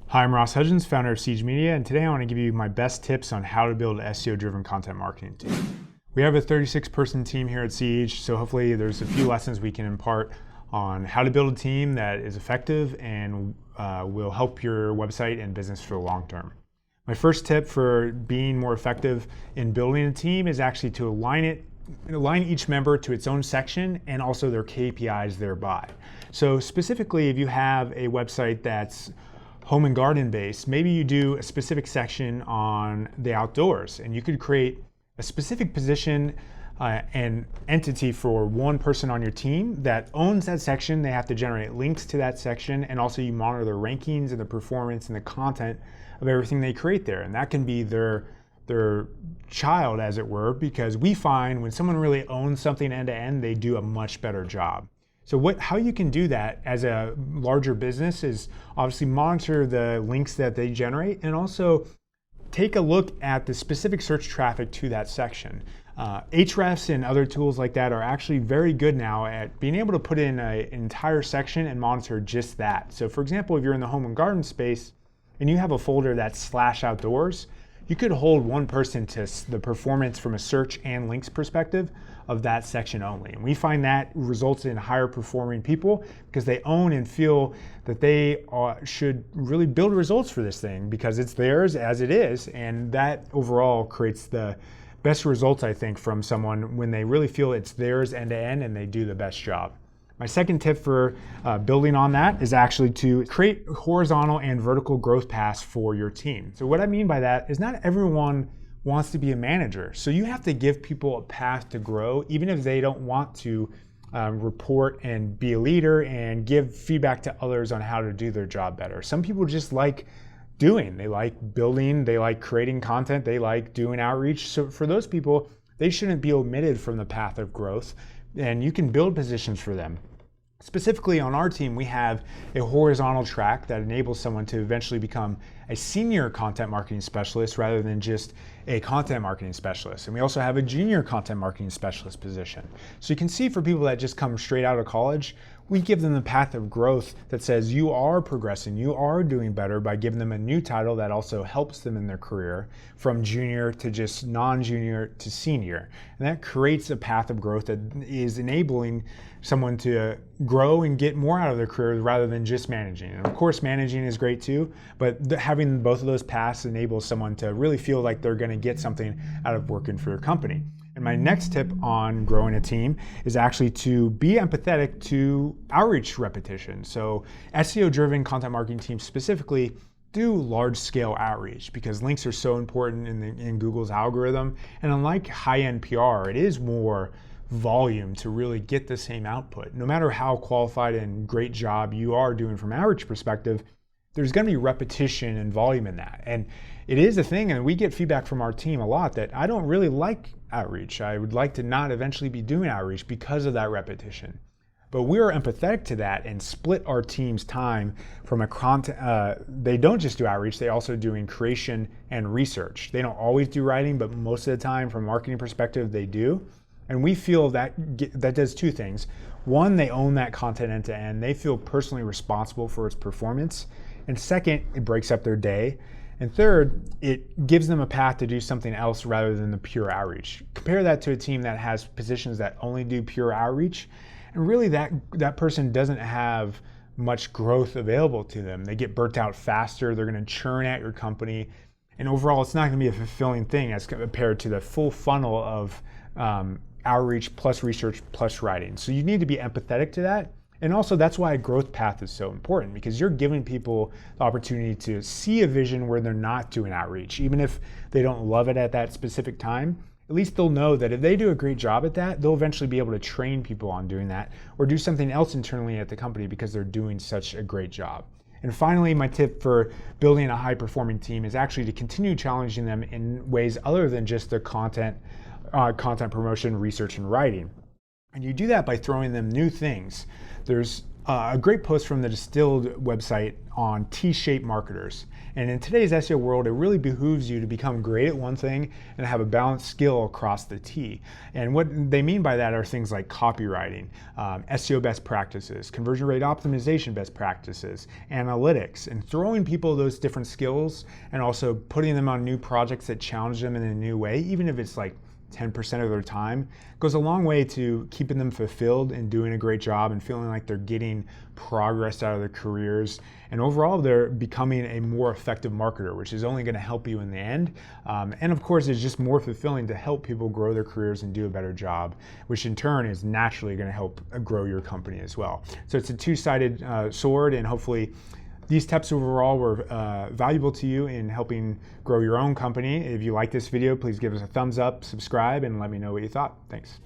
Hi, I'm Ross Hudgens, founder of Siege Media, and today I want to give you my best tips on how to build an SEO-driven content marketing team. We have a 36-person team here at Siege, so hopefully there's a few lessons we can impart on how to build a team that is effective and will help your website and business for the long term. My first tip for being more effective in building a team is actually to align each member to its own section and also their KPIs thereby. So specifically, if you have a website that's home and garden based, maybe you do a specific section on the outdoors, and you could create a specific position and entity for one person on your team that owns that section. They have to generate links to that section, and also you monitor the rankings and the performance and the content of everything they create there. And that can be their child, as it were, because we find when someone really owns something end to end, they do a much better job. So how you can do that as a larger business is obviously monitor the links that they generate and also take a look at the specific search traffic to that section. Hrefs and other tools like that are actually very good now at being able to put in an entire section and monitor just that. So for example, if you're in the home and garden space and you have a folder that's /outdoors, you could hold one person to the performance from a search and links perspective of that section only. And we find that results in higher performing people because they own and feel that they should really build results for this thing because it's theirs as it is. And that overall creates the best results, I think, from someone when they really feel it's theirs end to end and they do the best job. My second tip for building on that is actually to create horizontal and vertical growth paths for your team. So what I mean by that is not everyone wants to be a manager. So you have to give people a path to grow, even if they don't want to report and be a leader and give feedback to others on how to do their job better. Some people just like doing, they like building, they like creating content, they like doing outreach. So for those people, they shouldn't be omitted from the path of growth, and you can build positions for them. Specifically on our team, we have a horizontal track that enables someone to eventually become a senior content marketing specialist rather than just a content marketing specialist. And we also have a junior content marketing specialist position. So you can see for people that just come straight out of college, we give them the path of growth that says you are progressing, you are doing better by giving them a new title that also helps them in their career from junior to just non-junior to senior. And that creates a path of growth that is enabling someone to grow and get more out of their career rather than just managing. And of course, managing is great too, but having both of those paths enables someone to really feel like they're going to get something out of working for your company. And my next tip on growing a team is actually to be empathetic to outreach repetition. So SEO-driven content marketing teams specifically do large-scale outreach because links are so important in Google's algorithm. And unlike high-end PR, it is more volume to really get the same output. No matter how qualified and great job you are doing from an outreach perspective, there's going to be repetition and volume in that. And it is a thing, and we get feedback from our team a lot that I don't really like outreach. I would like to not eventually be doing outreach because of that repetition. But we are empathetic to that and split our team's time from a content. They don't just do outreach, they also doing creation and research. They don't always do writing, but most of the time from a marketing perspective, they do. And we feel that does two things. One, they own that content end to end. They feel personally responsible for its performance. And second, it breaks up their day. And third, it gives them a path to do something else rather than the pure outreach. Compare that to a team that has positions that only do pure outreach. And really that person doesn't have much growth available to them. They get burnt out faster. They're going to churn at your company. And overall, it's not going to be a fulfilling thing as compared to the full funnel of outreach plus research plus writing. So you need to be empathetic to that. And also that's why a growth path is so important, because you're giving people the opportunity to see a vision where they're not doing outreach. Even if they don't love it at that specific time, at least they'll know that if they do a great job at that, they'll eventually be able to train people on doing that or do something else internally at the company because they're doing such a great job. And finally, my tip for building a high-performing team is actually to continue challenging them in ways other than just their content promotion, research, and writing. And you do that by throwing them new things. There's a great post from the Distilled website on T-shaped marketers. And in today's SEO world, it really behooves you to become great at one thing and have a balanced skill across the T. And what they mean by that are things like copywriting, SEO best practices, conversion rate optimization best practices, analytics, and throwing people those different skills and also putting them on new projects that challenge them in a new way, even if it's like 10% of their time, goes a long way to keeping them fulfilled and doing a great job and feeling like they're getting progress out of their careers. And overall, they're becoming a more effective marketer, which is only going to help you in the end. And of course, it's just more fulfilling to help people grow their careers and do a better job, which in turn is naturally going to help grow your company as well. So it's a two-sided sword, and hopefully these tips overall were valuable to you in helping grow your own company. If you like this video, please give us a thumbs up, subscribe, and let me know what you thought. Thanks.